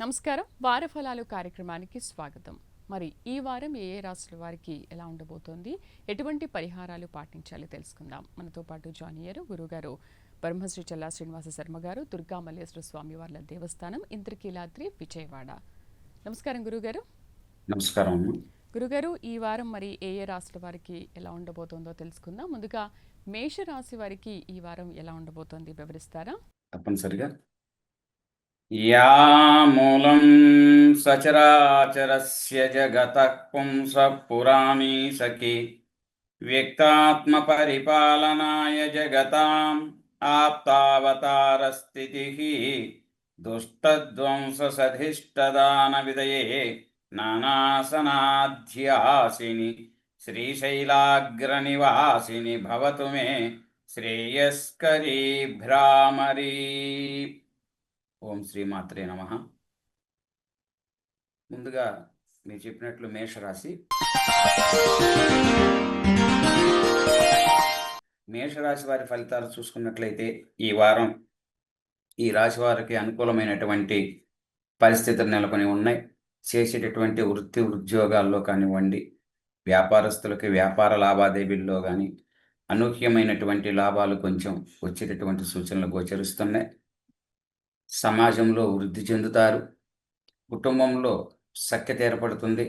నమస్కారం. వార ఫలాలు కార్యక్రమానికి స్వాగతం. మరి ఈ వారం ఏ ఏ రాశుల వారికి ఎలా ఉండబోతోంది, ఎటువంటి పరిహారాలు పాటించాలి తెలుసుకుందాం. మనతో పాటు జాయిన్ అయ్యారు గురుగారు బ్రహ్మశ్రీ చల్లా శ్రీనివాస శర్మ గారు, దుర్గా మల్లేశ్వర స్వామి వార్ల దేవస్థానం, ఇంద్రకీలాద్రి, విజయవాడ. నమస్కారం గురుగారు. నమస్కారం. గురుగారు, ఈ వారం మరి ఏ ఏ రాశుల వారికి ఎలా ఉండబోతోందో తెలుసుకుందాం. ముందుగా మేషరాశి వారికి ఈ వారం ఎలా ఉండబోతోంది వివరిస్తారా? తప్పనిసరిగా. యా మూలం సచరాచరస్య జగతః పుంసః పురాణీ సఖి వ్యక్తాత్మ పరిపాలనాయ జగతాం ఆప్తావతారస్థితిః దుష్టధ్వంస సధిష్టదాన విదయే నానాసనాధ్యాసిని శ్రీశైలాగ్రనివాసిని భవతు మే శ్రేయస్కరీ భ్రామరీ. ఓం శ్రీమాత్రే నమః. ముందుగా మీరు చెప్పినట్లు మేషరాశి వారి ఫలితాలు చూసుకున్నట్లయితే ఈ వారం ఈ రాశి వారికి అనుకూలమైనటువంటి పరిస్థితులు నెలకొని ఉన్నాయి. చేసేటటువంటి వృత్తి ఉద్యోగాల్లో కానివ్వండి, వ్యాపారస్తులకి వ్యాపార లావాదేవీల్లో కానీ అనూహ్యమైనటువంటి లాభాలు కొంచెం వచ్చేటటువంటి సూచనలు గోచరిస్తున్నాయి. సమాజంలో వృద్ధి చెందుతారు. కుటుంబంలో సఖ్యత ఏర్పడుతుంది.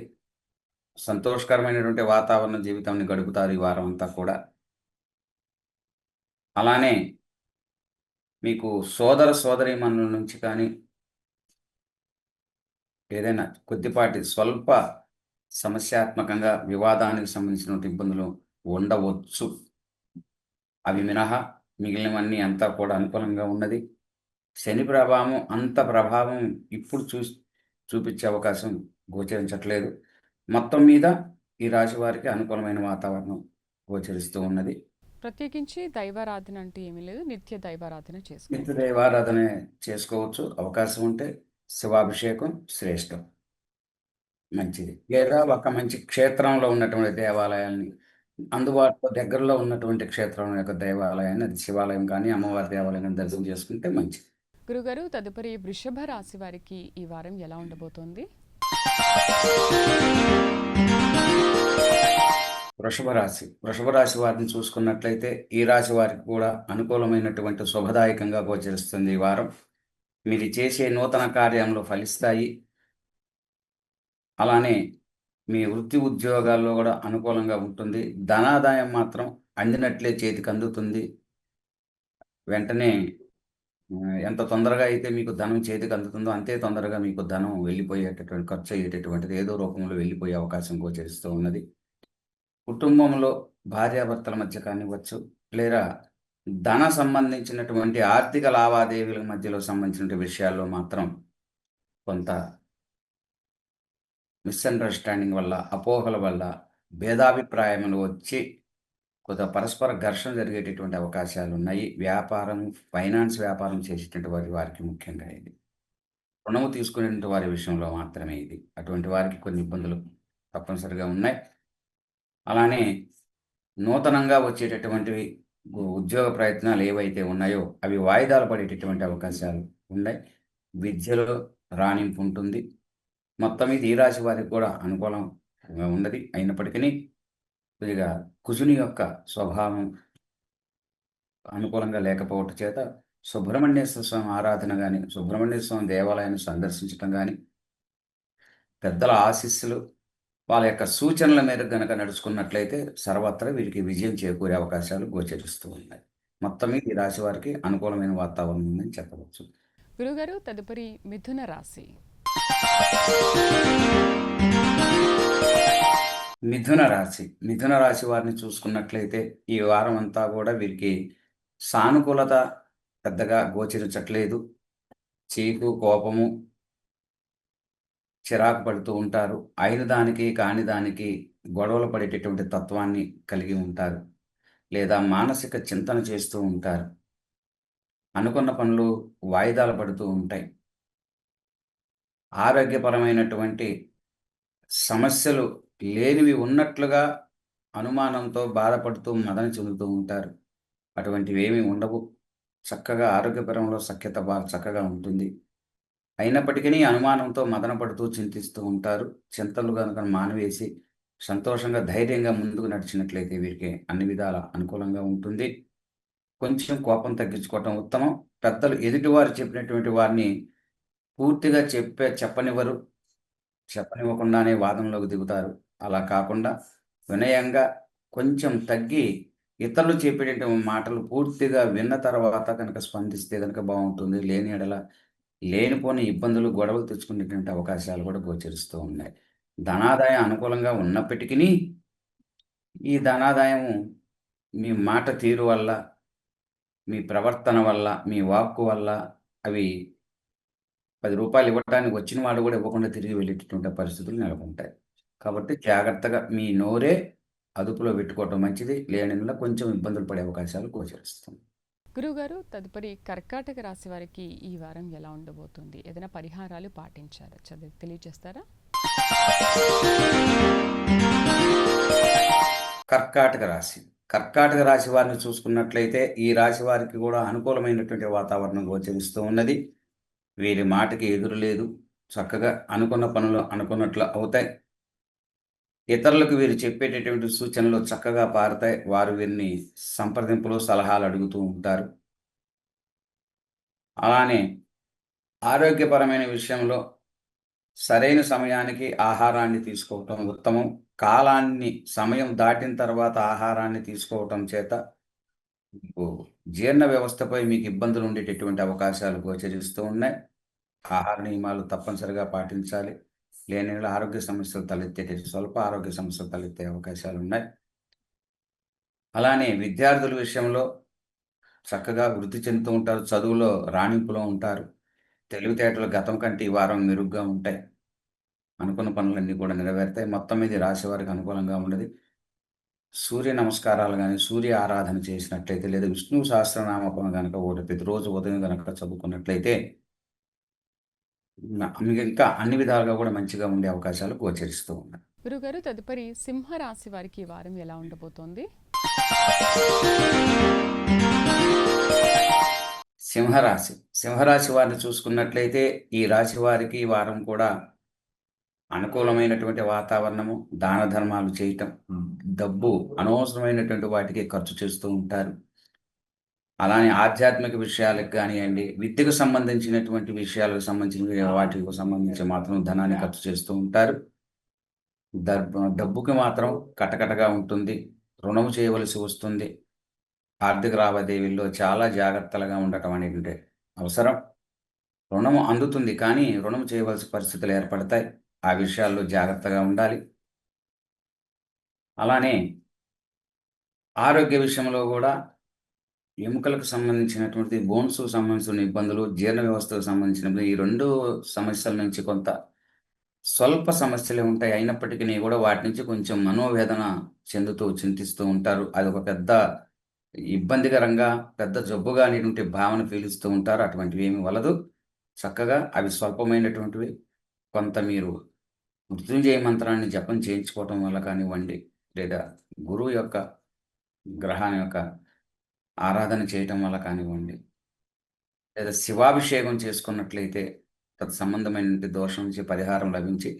సంతోషకరమైనటువంటి వాతావరణ జీవితాన్ని గడుపుతారు ఈ వారం అంతా కూడా. అలానే మీకు సోదర సోదరీమణుల నుంచి కానీ ఏదైనా కొద్దిపాటి స్వల్ప సమస్యాత్మకంగా వివాదానికి సంబంధించిన ఇబ్బందులు ఉండవచ్చు. అవి మినహా మిగిలినవన్నీ అంతా కూడా అనుకూలంగా ఉన్నది. శని ప్రభావం అంత ప్రభావం ఇప్పుడు చూపించే అవకాశం గోచరించట్లేదు. మొత్తం మీద ఈ రాశి వారికి అనుకూలమైన వాతావరణం గోచరిస్తూ ఉన్నది. ప్రత్యేకించి దైవారాధన అంటే ఏమీ లేదు, నిత్య దైవారాధన చేసుకోవచ్చు. అవకాశం ఉంటే శివాభిషేకం శ్రేష్టం, మంచిది. లేదా ఒక మంచి క్షేత్రంలో ఉన్నటువంటి దేవాలయాల్ని, అందుబాటులో దగ్గరలో ఉన్నటువంటి క్షేత్రం యొక్క దేవాలయాన్ని, అది శివాలయం కానీ అమ్మవారి దేవాలయం దర్శనం చేసుకుంటే మంచిది. గురుగారు, తదుపరి వృషభ రాశి వారికి ఈ వారం ఎలా ఉండబోతోంది? వృషభ రాశి వారిని చూసుకున్నట్లయితే ఈ రాశి వారికి కూడా అనుకూలమైనటువంటి శుభదాయకంగా గోచరిస్తుంది ఈ వారం. మీరు చేసే నూతన కార్యంలో ఫలిస్తాయి. అలానే మీ వృత్తి ఉద్యోగాల్లో కూడా అనుకూలంగా ఉంటుంది. ధనాదాయం మాత్రం అందినట్లే చేతికి అందుతుంది. వెంటనే ఎంత తొందరగా అయితే మీకు ధనం చేతికి అందుతుందో అంతే తొందరగా మీకు ధనం వెళ్ళిపోయేటటువంటి, ఖర్చు అయ్యేటటువంటిది ఏదో రూపంలో వెళ్ళిపోయే అవకాశం గోచరిస్తూ ఉన్నది. కుటుంబంలో భార్యాభర్తల మధ్య కానివ్వచ్చు, లేదా ధన సంబంధించినటువంటి ఆర్థిక లావాదేవీల మధ్యలో సంబంధించిన విషయాల్లో మాత్రం కొంత మిస్అండర్స్టాండింగ్ వల్ల, అపోహల వల్ల భేదాభిప్రాయములు వచ్చి కొంత పరస్పర ఘర్షణ జరిగేటటువంటి అవకాశాలు ఉన్నాయి. ఫైనాన్స్ వ్యాపారం చేసేటువంటి వారికి ముఖ్యంగా ఇది. రుణము తీసుకునేటువంటి వారి విషయంలో మాత్రమే ఇది. అటువంటి వారికి కొన్ని ఇబ్బందులు తప్పనిసరిగా ఉన్నాయి. అలానే నూతనంగా వచ్చేటటువంటివి ఉద్యోగ ప్రయత్నాలు ఏవైతే ఉన్నాయో అవి వాయిదాలు పడేటటువంటి అవకాశాలు ఉన్నాయి. విద్యలో రాణింపు ఉంటుంది. మొత్తం మీద ఈ రాశి వారికి కూడా అనుకూలంగా ఉన్నది. అయినప్పటికీ కొద్దిగా కుజుని యొక్క స్వభావం అనుకూలంగా లేకపోవటం చేత సుబ్రహ్మణ్యేశ్వర స్వామి ఆరాధన కానీ, సుబ్రహ్మణ్య స్వామి దేవాలయాన్ని సందర్శించడం కానీ, పెద్దల ఆశీస్సులు, వాళ్ళ యొక్క సూచనల మేరకు కనుక నడుచుకున్నట్లయితే సర్వత్రా వీరికి విజయం చేకూరే అవకాశాలు గోచరిస్తూ ఉన్నాయి. మొత్తం మీద ఈ రాశి వారికి అనుకూలమైన వాతావరణం ఉందని చెప్పవచ్చు. గురుగారు, తదుపరి మిథున రాశి. మిథున రాశి వారిని చూసుకున్నట్లయితే ఈ వారం అంతా కూడా వీరికి సానుకూలత పెద్దగా గోచరించట్లేదు. చీకు, కోపము, చిరాకు పడుతూ ఉంటారు. అయిన దానికి కాని దానికి గొడవలు పడేటటువంటి తత్వాన్ని కలిగి ఉంటారు. లేదా మానసిక చింతన చేస్తూ ఉంటారు. అనుకున్న పనులు వాయిదాలు పడుతూ ఉంటాయి. ఆరోగ్యపరమైనటువంటి సమస్యలు లేనివి ఉన్నట్లుగా అనుమానంతో బాధపడుతూ మదన చెందుతూ ఉంటారు. అటువంటివేమీ ఉండవు. చక్కగా ఆరోగ్యపరంలో సఖ్యత చక్కగా ఉంటుంది. అయినప్పటికీ అనుమానంతో మదన పడుతూ చింతిస్తూ ఉంటారు. చింతలు గనుక మానివేసి సంతోషంగా, ధైర్యంగా ముందుకు నడిచినట్లయితే వీరికి అన్ని విధాలా అనుకూలంగా ఉంటుంది. కొంచెం కోపం తగ్గించుకోవటం ఉత్తమం. పెద్దలు ఎదుటివారు చెప్పినటువంటి వారిని పూర్తిగా చెప్పనివ్వరు. చెప్పనివ్వకుండానే వాదనలోకి దిగుతారు. అలా కాకుండా వినయంగా కొంచెం తగ్గి ఇతరులు చెప్పేటటువంటి మాటలు పూర్తిగా విన్న తర్వాత గనక స్పందిస్తే గనక బావుంటుంది. లేని యెడల లేనిపోని ఇబ్బందులు, గొడవలు తెచ్చుకునేటువంటి అవకాశాలు కూడా గోచరిస్తూ ఉన్నాయి. ధనాదాయం అనుకూలంగా ఉన్నప్పటికినీ, ఈ ధనాదాయము మీ మాట తీరు వల్ల, మీ ప్రవర్తన వల్ల, మీ వాక్కు వల్ల అవి రూ. 10 ఇవ్వటానికి వచ్చిన వాడు కూడా ఇవ్వకుండా తిరిగి వెళ్ళేటటువంటి పరిస్థితులు నెలకొంటాయి. కాబట్టి జాగ్రత్తగా మీ నోరే అదుపులో పెట్టుకోవటం మంచిది. లేనియెడల కొంచెం ఇబ్బందులు పడే అవకాశాలు గోచరిస్తుంది. గురువుగారు, తదుపరి కర్కాటక రాశి వారికి ఈ వారం ఎలా ఉండబోతుంది? ఏదైనా పరిహారాలు పాటించారా? తెలియజేస్తారా? కర్కాటక రాశి. కర్కాటక రాశి వారిని చూసుకున్నట్లయితే, ఈ రాశి వారికి కూడా అనుకూలమైనటువంటి వాతావరణం గోచరిస్తూ ఉన్నది. వీరి మాటకి ఎదురు లేదు. చక్కగా అనుకున్న పనులు అనుకున్నట్లు అవుతాయి. ఇతరులకు వీరు చెప్పేటటువంటి సూచనలు చక్కగా పారతాయి. వారు వీరిని సంప్రదింపులు, సలహాలు అడుగుతూ ఉంటారు. అలానే ఆరోగ్యపరమైన విషయంలో సరైన సమయానికి ఆహారాన్ని తీసుకోవటం ఉత్తమం. సమయం దాటిన తర్వాత ఆహారాన్ని తీసుకోవటం చేత మీకు జీర్ణ వ్యవస్థపై మీకు ఇబ్బందులు ఉండేటటువంటి అవకాశాలు గోచరిస్తూ ఉన్నాయి. ఆహార నియమాలు తప్పనిసరిగా పాటించాలి. లేని యెడల ఆరోగ్య సమస్యలు స్వల్ప ఆరోగ్య సమస్యలు తలెత్తే అవకాశాలున్నాయి. అలానే విద్యార్థుల విషయంలో చక్కగా వృద్ధి చెందుతూ ఉంటారు. చదువులో రాణింపులో ఉంటారు. తెలివితేటలు గతం కంటే ఈ వారం మెరుగ్గా ఉంటాయి. అనుకున్న పనులన్నీ కూడా నెరవేరుతాయి. మొత్తం మీద ఈ రాశి వారికి అనుకూలంగా ఉన్నది. సూర్య నమస్కారాలు గాని, సూర్య ఆరాధన చేసినట్లయితే లేదా విష్ణు సహస్రనామం గనక ఒకటి ప్రతిరోజు ఉదయం గనక చదువుకున్నట్లయితే మీకు ఇంకా అన్ని విధాలుగా కూడా మంచిగా ఉండే అవకాశాలు గోచరిస్తూ ఉన్నాయి. గురుగారు, తదుపరి సింహరాశి వారికి ఈ వారం ఎలా ఉండబోతోంది? సింహరాశి. సింహరాశి వారిని చూసుకున్నట్లయితే ఈ రాశి వారికి ఈ వారం కూడా అనుకూలమైనటువంటి వాతావరణము, దాన ధర్మాలు చేయటం, డబ్బు అనవసరమైనటువంటి వాటికి ఖర్చు చేస్తూ ఉంటారు. అలానే ఆధ్యాత్మిక విషయాలకు గానియండి, విద్యకు సంబంధించినటువంటి విషయాలకు సంబంధించిన వాటికి సంబంధించి మాత్రం ధనాన్ని ఖర్చు చేస్తూ ఉంటారు. డబ్బుకి మాత్రం కటకటగా ఉంటుంది. రుణం చేయవలసి వస్తుంది. ఆర్థిక లావాదేవీల్లో చాలా జాగ్రత్తలుగా ఉండటం అనేటువంటి అవసరం. రుణం అందుతుంది కానీ, రుణం చేయవలసిన పరిస్థితులు ఏర్పడతాయి. ఆ విషయాల్లో జాగ్రత్తగా ఉండాలి. అలానే ఆరోగ్య విషయంలో గూడా ఎముకలకు సంబంధించినటువంటి బోన్స్‌కు సంబంధించిన ఇబ్బందులు, జీర్ణ వ్యవస్థకు సంబంధించినవి ఈ 2 సమస్యల నుంచి కొంత స్వల్ప సమస్యలే ఉంటాయి. అయినప్పటికిని గూడా వాటి నుంచి కొంచెం మనోవేదన చెందుతూ, చింతిస్తూ ఉంటారు. అదొక పెద్ద ఇబ్బందికరంగా, పెద్ద జబ్బుగా అనేటువంటి భావన పీలుస్తూ ఉంటారు. అటువంటివేమీ వలదు. చక్కగా అవి స్వల్పమైనటువంటివి. కొంత మీరు మృత్యుంజయ మంత్రాన్ని జపం చేయించుకోవటం వల్ల కానివ్వండి, లేదా గురువు యొక్క గ్రహం యొక్క ఆరాధన చేయటం వల్ల కానివ్వండి, లేదా శివాభిషేకం చేసుకున్నట్లయితే తత్సంబంధమైనటువంటి దోషం నుంచి పరిహారం లభించి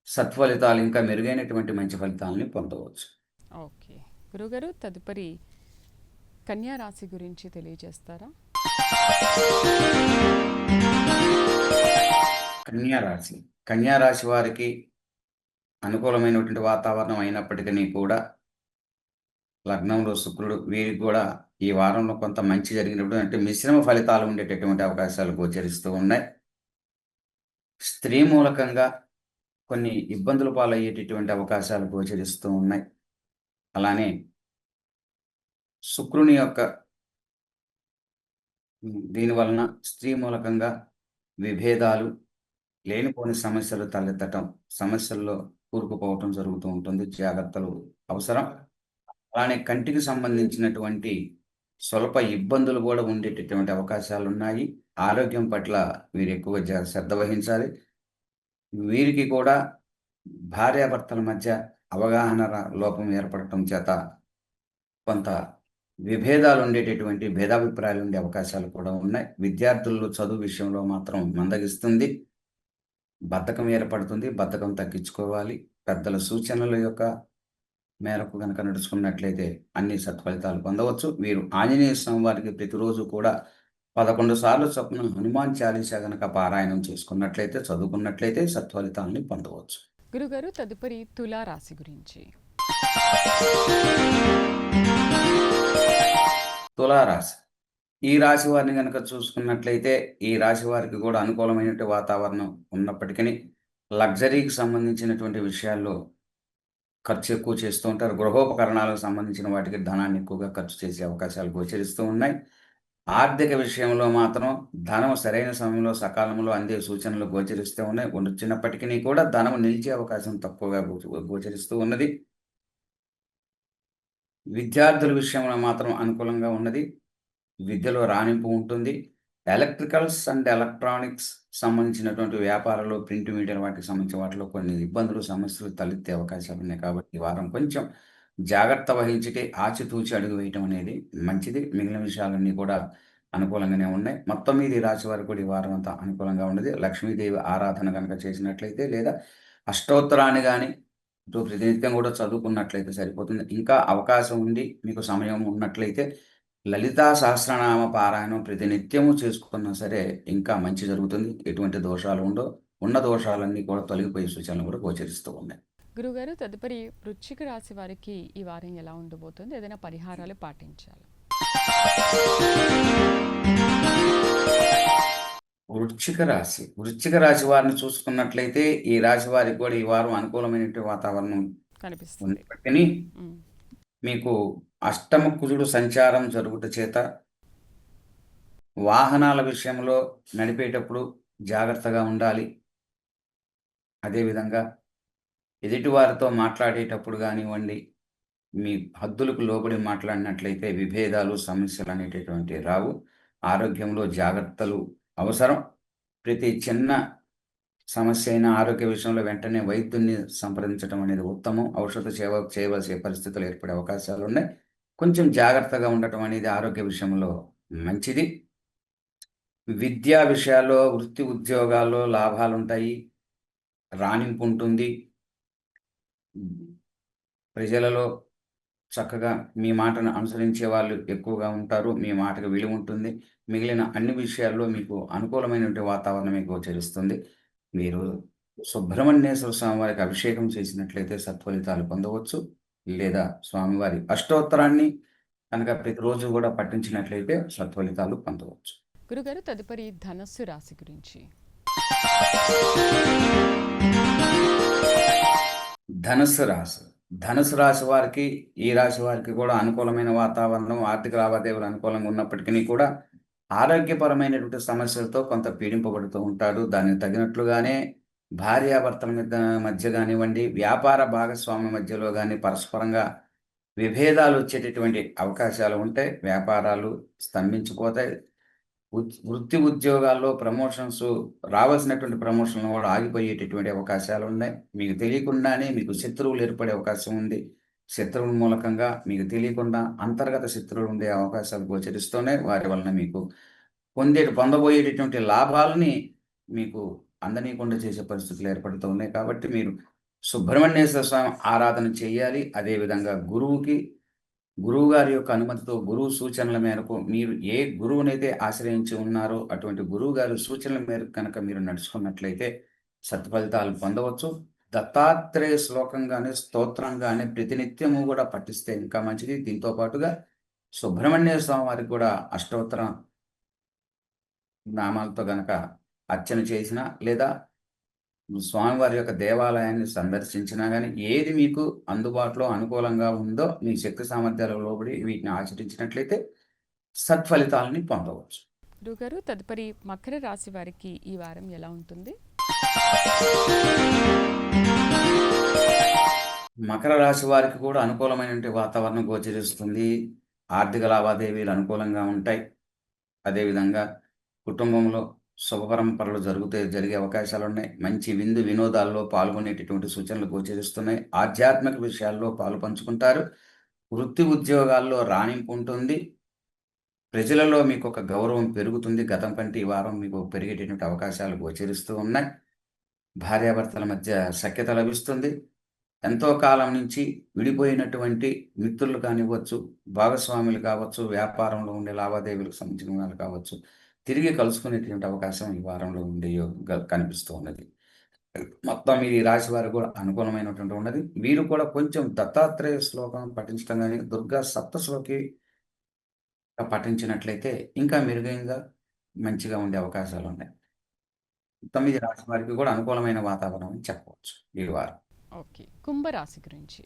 సత్ఫలితాలు ఇంకా మెరుగైనటువంటి మంచి ఫలితాలని పొందవచ్చు. ఓకే. గురుగారు, తదుపరి కన్యా రాశి గురించి తెలియజేస్తారా? కన్యా రాశి. కన్యా రాశి వారికి అనుకూలమైనటువంటి వాతావరణం అయినప్పటికీ కూడా లగ్నంలో శుక్రుడు వీరికి కూడా ఈ వారంలో కొంత మంచి జరిగినప్పుడు అంటే మిశ్రమ ఫలితాలు ఉండేటటువంటి అవకాశాలు గోచరిస్తూ ఉన్నాయి. స్త్రీ మూలకంగా కొన్ని ఇబ్బందుల పాలయ్యేటటువంటి అవకాశాలు గోచరిస్తూ ఉన్నాయి. అలానే శుక్రుని యొక్క దీని వలన స్త్రీ మూలకంగా విభేదాలు, లేనిపోని సమస్యలు తలెత్తటం, సమస్యల్లో కూరుకుపోవటం జరుగుతూ ఉంటుంది. జాగ్రత్తలు అవసరం. అలానే కంటికి సంబంధించినటువంటి స్వల్ప ఇబ్బందులు కూడా ఉండేటటువంటి అవకాశాలున్నాయి. ఆరోగ్యం పట్ల వీరు ఎక్కువ శ్రద్ధ వహించాలి. వీరికి కూడా భార్యాభర్తల మధ్య అవగాహన లోపం ఏర్పడటం చేత కొంత విభేదాలు ఉండేటటువంటి భేదాభిప్రాయాలు ఉండే అవకాశాలు కూడా ఉన్నాయి. విద్యార్థుల్లో చదువు విషయంలో మాత్రం మందగిస్తుంది. బద్ధకం ఏర్పడుతుంది. బద్ధకం తగ్గించుకోవాలి. పెద్దల సూచనల యొక్క మేరకు గనక నడుచుకున్నట్లయితే అన్ని సత్ఫలితాలు పొందవచ్చు. వీరు ఆంజనేయ స్వామి వారికి ప్రతిరోజు కూడా 11 సార్లు చొప్పున హనుమాన్ చాలీసా గనక పారాయణం చేసుకున్నట్లయితే, చదువుకున్నట్లయితే సత్ఫలితాలని పొందవచ్చు. గురుగారు తదుపరి తులా రాశి గురించి. తులారాశి. ఈ రాశి వారిని గనక చూసుకున్నట్లయితే, ఈ రాశి వారికి కూడా అనుకూలమైనటువంటి వాతావరణం ఉన్నప్పటికీ లగ్జరీకి సంబంధించినటువంటి విషయాల్లో ఖర్చు ఎక్కువ చేస్తూ ఉంటారు. గృహోపకరణాలకు సంబంధించిన వాటికి ధనాన్ని ఎక్కువగా ఖర్చు చేసే అవకాశాలు గోచరిస్తూ ఉన్నాయి. ఆర్థిక విషయంలో మాత్రం ధనం సరైన సమయంలో సకాలంలో అందే సూచనలు గోచరిస్తూ ఉన్నాయి. వచ్చినప్పటికీ కూడా ధనం నిలిచే అవకాశం తక్కువగా గోచరిస్తూ ఉన్నది. విద్యార్థుల విషయంలో మాత్రం అనుకూలంగా ఉన్నది. విద్యలో రాణింపు ఉంటుంది. ఎలక్ట్రికల్స్ అండ్ ఎలక్ట్రానిక్స్ సంబంధించినటువంటి వ్యాపారాలు, ప్రింట్ మీడియా వాటికి సంబంధించిన వాటిలో కొన్ని ఇబ్బందులు, సమస్యలు తలెత్తే అవకాశాలు ఉన్నాయి. కాబట్టి ఈ వారం కొంచెం జాగ్రత్త వహించి ఆచితూచి అడుగు వేయటం అనేది మంచిది. మిగిలిన విషయాలన్నీ కూడా అనుకూలంగానే ఉన్నాయి. మొత్తం మీద ఈ రాశి వారికి కూడా ఈ వారం అంతా అనుకూలంగా ఉన్నది. లక్ష్మీదేవి ఆరాధన కనుక చేసినట్లయితే లేదా అష్టోత్తరాన్ని కానీ ప్రతినిత్యం కూడా చదువుకున్నట్లయితే సరిపోతుంది. ఇంకా అవకాశం ఉండి మీకు సమయం ఉన్నట్లయితే లలితా సహస్రనామ పారాయణం ప్రతినిత్యము చేసుకున్నా సరే ఇంకా మంచి జరుగుతుంది. ఎటువంటి దోషాలు ఉండవు. ఉన్న దోషాలన్నీ కూడా తొలగిపోయే సూచనలు కూడా గోచరిస్తూ ఉన్నాయి. గురుగారు తదుపరి వృశ్చిక రాశి వారికి ఈ వారం ఎలా ఉండబోతుంది? ఏదైనా పరిహారాలు పాటించాలి? వృశ్చిక రాశి వారిని చూసుకున్నట్లయితే ఈ రాశి వారికి కూడా ఈ వారం అనుకూలమైనటువంటి వాతావరణం కనిపిస్తుంది. ఉన్నప్పటికీ మీకు అష్టమ కుజుడు సంచారం జరుగుట చేత వాహనాల విషయంలో నడిపేటప్పుడు జాగ్రత్తగా ఉండాలి. అదేవిధంగా ఎదుటివారితో మాట్లాడేటప్పుడు కానివ్వండి, మీ హద్దులకు లోబడి మాట్లాడినట్లయితే విభేదాలు, సమస్యలు అనేటటువంటి రావు. ఆరోగ్యంలో జాగ్రత్తలు అవసరం. ప్రతి చిన్న సమస్య అయినా ఆరోగ్య విషయంలో వెంటనే వైద్యుని సంప్రదించడం అనేది ఉత్తమం. ఔషధ సేవ చేయవలసిన పరిస్థితులు ఏర్పడే అవకాశాలు ఉన్నాయి. కొంచెం జాగ్రత్తగా ఉండటం అనేది ఆరోగ్య విషయంలో మంచిది. విద్యా విషయాల్లో, వృత్తి ఉద్యోగాల్లో లాభాలుంటాయి. రాణింపు ఉంటుంది. ప్రజలలో చక్కగా మీ మాటను అనుసరించే వాళ్ళు ఎక్కువగా ఉంటారు. మీ మాటకు విలువ ఉంటుంది. మిగిలిన అన్ని విషయాల్లో మీకు అనుకూలమైనటువంటి వాతావరణమే గోచరిస్తుంది. మీరు సుబ్రహ్మణ్యేశ్వర స్వామి వారికి అభిషేకం చేసినట్లయితే సత్ఫలితాలు పొందవచ్చు. లేదా స్వామివారి అష్టోత్తరాన్ని కనుక ప్రతిరోజు కూడా పఠించినట్లయితే సత్ఫలితాలు పొందవచ్చు. గురుగారు తదుపరి ధనస్సు రాశి గురించి. ధనుసు రాశి వారికి ఈ రాశి వారికి కూడా అనుకూలమైన వాతావరణం, ఆర్థిక లావాదేవీలు అనుకూలంగా ఉన్నప్పటికీ కూడా ఆరోగ్యపరమైనటువంటి సమస్యలతో కొంత పీడింపబడుతూ ఉంటాడు. దానికి తగినట్లుగానే భార్యాభర్తల మధ్య కానివ్వండి, వ్యాపార భాగస్వామ్య మధ్యలో కానీ పరస్పరంగా విభేదాలు వచ్చేటటువంటి అవకాశాలు ఉంటాయి. వ్యాపారాలు స్తంభించిపోతాయి. వృత్తి ఉద్యోగాల్లో ప్రమోషన్స్ రావాల్సినటువంటి ప్రమోషన్లు కూడా ఆగిపోయేటటువంటి అవకాశాలు ఉన్నాయి. మీకు తెలియకుండానే మీకు శత్రువులు ఏర్పడే అవకాశం ఉంది. శత్రువుల మూలకంగా మీకు తెలియకుండా అంతర్గత శత్రువులు ఉండే అవకాశాలు గోచరిస్తూనే వారి వలన మీకు పొందబోయేటటువంటి లాభాలని మీకు అందనీయకుండా చేసే పరిస్థితులు ఏర్పడుతూ ఉన్నాయి. కాబట్టి మీరు సుబ్రహ్మణ్యేశ్వర స్వామి ఆరాధన చేయాలి. అదేవిధంగా గురువు గారి యొక్క అనుమతితో, గురువు సూచనల మేరకు మీరు ఏ గురువునైతే ఆశ్రయించి ఉన్నారో అటువంటి గురువు గారి సూచనల మేరకు కనుక మీరు నడుచుకున్నట్లయితే సత్ఫలితాలు పొందవచ్చు. దత్తాత్రేయ శ్లోకంగానే, స్తోత్రంగానే ప్రతినిత్యము కూడా పఠిస్తే ఇంకా మంచిది. దీంతో పాటుగా సుబ్రహ్మణ్య స్వామి వారికి కూడా అష్టోత్తర నామాలతో గనక అర్చన చేసినా లేదా స్వామివారి యొక్క దేవాలయాన్ని సందర్శించినా కానీ ఏది మీకు అందుబాటులో అనుకూలంగా ఉందో మీ శక్తి సామర్థ్యాల లోబడి వీటిని ఆచరించినట్లయితే సత్ఫలితాలని పొందవచ్చు. గురుగారు తదుపరి మకర రాశి వారికి ఈ వారం ఎలా ఉంటుంది? మకర రాశి వారికి కూడా అనుకూలమైనటువంటి వాతావరణం గోచరిస్తుంది. ఆర్థిక లావాదేవీలు అనుకూలంగా ఉంటాయి. అదేవిధంగా కుటుంబంలో శుభ పరంపరలు జరిగే అవకాశాలున్నాయి. మంచి విందు వినోదాల్లో పాల్గొనేటటువంటి సూచనలు గోచరిస్తున్నాయి. ఆధ్యాత్మిక విషయాల్లో పాలు పంచుకుంటారు. వృత్తి ఉద్యోగాల్లో రాణింపు ఉంటుంది. ప్రజలలో మీకొక గౌరవం పెరుగుతుంది. గతం కంటే ఈ వారం మీకు పెరిగేటటువంటి అవకాశాలు గోచరిస్తూ ఉన్నాయి. భార్యాభర్తల మధ్య సఖ్యత లభిస్తుంది. ఎంతో కాలం నుంచి విడిపోయినటువంటి మిత్రులు కానివ్వచ్చు, భాగస్వాములు కావచ్చు, వ్యాపారంలో ఉండే లావాదేవీలకు సంబంధించిన వాళ్ళు కావచ్చు, తిరిగి కలుసుకునేటువంటి అవకాశం ఈ వారంలో కనిపిస్తూ ఉన్నది. మొత్తం ఇది ఈ రాశి వారికి కూడా అనుకూలమైనటువంటి ఉన్నది. వీరు కూడా కొంచెం దత్తాత్రేయ శ్లోకం పఠించడం కానీ, దుర్గా సప్తశ్లోకి పఠించినట్లయితే ఇంకా మెరుగైనగా మంచిగా ఉండే అవకాశాలు ఉన్నాయి. 9 రాశి వారికి కూడా అనుకూలమైన వాతావరణం అని చెప్పవచ్చు ఈ వారం. ఓకే, కుంభరాశి గురించి.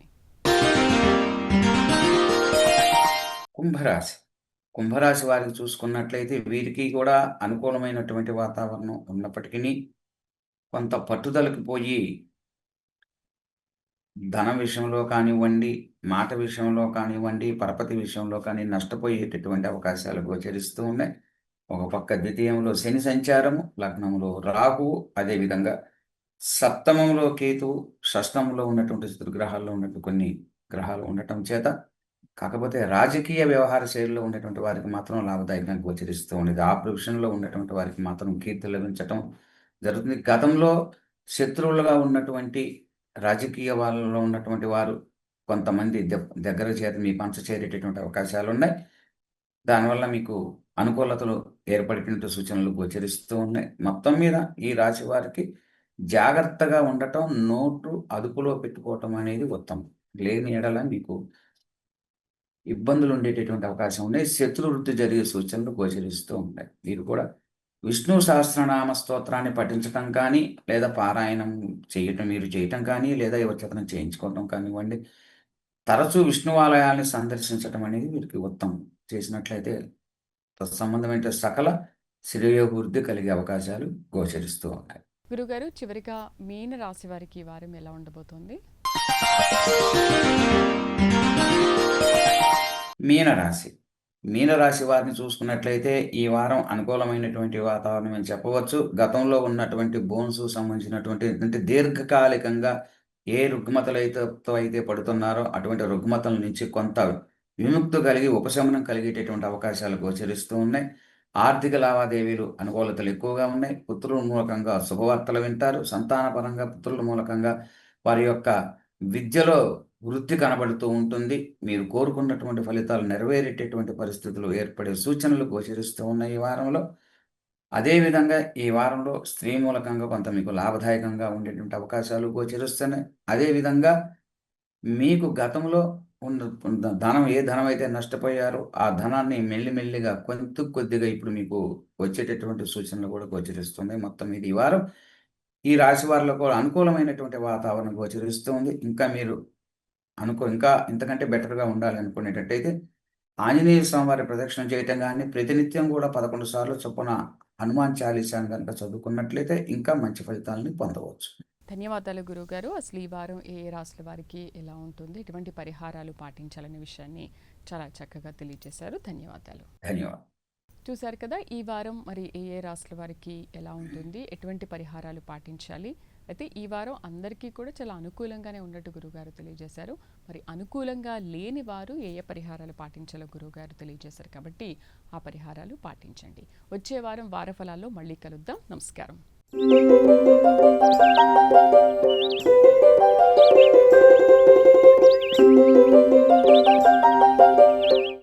కుంభరాశి కుంభరాశి వారికి చూసుకున్నట్లయితే వీరికి కూడా అనుకూలమైనటువంటి వాతావరణం ఉన్నప్పటికీ కొంత పట్టుదలకు పోయి ధన విషయంలో కానివ్వండి, మాట విషయంలో కానివ్వండి, పరపతి విషయంలో కానీ నష్టపోయేటటువంటి అవకాశాలు గోచరిస్తూ ఉన్నాయి. ఒక పక్క ద్వితీయంలో శని సంచారము, లగ్నంలో రాహువు, అదేవిధంగా సప్తమంలో కేతువు, షష్టంలో ఉన్నటువంటి శత్రుగ్రహాల్లో ఉన్నటువంటి కొన్ని గ్రహాలు ఉండటం చేత కాకపోతే రాజకీయ వ్యవహార శైలిలో ఉన్నటువంటి వారికి మాత్రం లాభదాయకంగా గోచరిస్తూ ఉండేది. ఆ ప్రొఫెషన్లో ఉన్నటువంటి వారికి మాత్రం కీర్తి లభించటం జరుగుతుంది. గతంలో శత్రువులుగా ఉన్నటువంటి రాజకీయ వాళ్ళలో ఉన్నటువంటి వారు కొంతమంది దగ్గర చేరి మీ పంచ చేరేటటువంటి అవకాశాలు ఉన్నాయి. దానివల్ల మీకు అనుకూలతలు ఏర్పడినట్టు సూచనలు గోచరిస్తూ ఉన్నాయి. మొత్తం మీద ఈ రాశి వారికి జాగ్రత్తగా ఉండటం, నోటు అదుపులో పెట్టుకోవటం అనేది ఉత్తమం. లేని ఎడల మీకు ఇబ్బందులు ఉండేటటువంటి అవకాశం ఉన్నాయి. శత్రు వృద్ధి జరిగే సూచనలు గోచరిస్తూ ఉంటాయి. మీరు కూడా విష్ణు సహస్రనామ స్తోత్రాన్ని పఠించటం కానీ, లేదా పారాయణం మీరు చేయటం కానీ, లేదా యువచతనం చేయించుకోవటం కానివ్వండి. తరచూ విష్ణు ఆలయాల్ని సందర్శించటం అనేది వీరికి ఉత్తమం. చేసినట్లయితే తత్సంబంధమైన సకల శ్రేయోభివృద్ధి కలిగే అవకాశాలు గోచరిస్తూ ఉంటాయి. గురుగారు, చివరిగా మీన రాశి వారికి ఈ వారం ఎలా ఉండబోతోంది? మీనరాశి వారిని చూసుకున్నట్లయితే ఈ వారం అనుకూలమైనటువంటి వాతావరణం అని చెప్పవచ్చు. గతంలో ఉన్నటువంటి బోన్స్ సంబంధించినటువంటి అంటే దీర్ఘకాలికంగా ఏ రుగ్మతలతో అయితే పడుతున్నారో అటువంటి రుగ్మతల నుంచి కొంత విముక్తి కలిగి ఉపశమనం కలిగేటటువంటి అవకాశాలు గోచరిస్తూ ఉన్నాయి. ఆర్థిక లావాదేవీలు అనుకూలతలు ఎక్కువగా ఉన్నాయి. పుత్రుల మూలకంగా శుభవార్తలు వింటారు. సంతానపరంగా పుత్రుల మూలకంగా వారి యొక్క విద్యలో వృద్ధి కనబడుతూ ఉంటుంది. మీరు కోరుకున్నటువంటి ఫలితాలు నెరవేరేటటువంటి పరిస్థితులు ఏర్పడే సూచనలు గోచరిస్తూ ఉన్నాయి ఈ వారంలో. అదేవిధంగా ఈ వారంలో స్త్రీ మూలకంగా కొంత మీకు లాభదాయకంగా ఉండేటువంటి అవకాశాలు గోచరిస్తున్నాయి. అదేవిధంగా మీకు గతంలో ఉన్న ధనం ఏ ధనం అయితే నష్టపోయారో ఆ ధనాన్ని మెల్లిమెల్లిగా కొద్దిగా ఇప్పుడు మీకు వచ్చేటటువంటి సూచనలు కూడా గోచరిస్తున్నాయి. మొత్తం ఇది ఈ వారం ఈ రాశి వారిలో కూడా అనుకూలమైనటువంటి వాతావరణం గోచరిస్తుంది. ఇంకా మీరు ఇంకా ఇంతకంటే బెటర్గా ఉండాలి అనుకునేటట్టయితే ఆంజనేయ స్వామి వారి ప్రదక్షిణ చేయటం కానీ, ప్రతినిత్యం కూడా 11 సార్లు చొప్పున హనుమాన్ చాలీసాను కనుక చదువుకున్నట్లయితే ఇంకా మంచి ఫలితాలని పొందవచ్చు. ధన్యవాదాలు గురువుగారు. అసలు ఈ వారం ఏ రాశుల వారికి ఎలా ఉంటుంది, ఎటువంటి పరిహారాలు పాటించాలనే విషయాన్ని చాలా చక్కగా తెలియజేశారు. ధన్యవాదాలు. చూశారు కదా, ఈ వారం మరి ఏ రాశుల వారికి ఎలా ఉంటుంది, ఎటువంటి పరిహారాలు పాటించాలి. అయితే ఈ వారం అందరికీ కూడా చాలా అనుకూలంగానే ఉన్నట్టు గురువుగారు తెలియజేశారు. మరి అనుకూలంగా లేని వారు ఏ పరిహారాలు పాటించాలో గురువుగారు తెలియజేశారు. కాబట్టి ఆ పరిహారాలు పాటించండి. వచ్చే వారం వార ఫలాల్లో మళ్ళీ కలుద్దాం. నమస్కారం.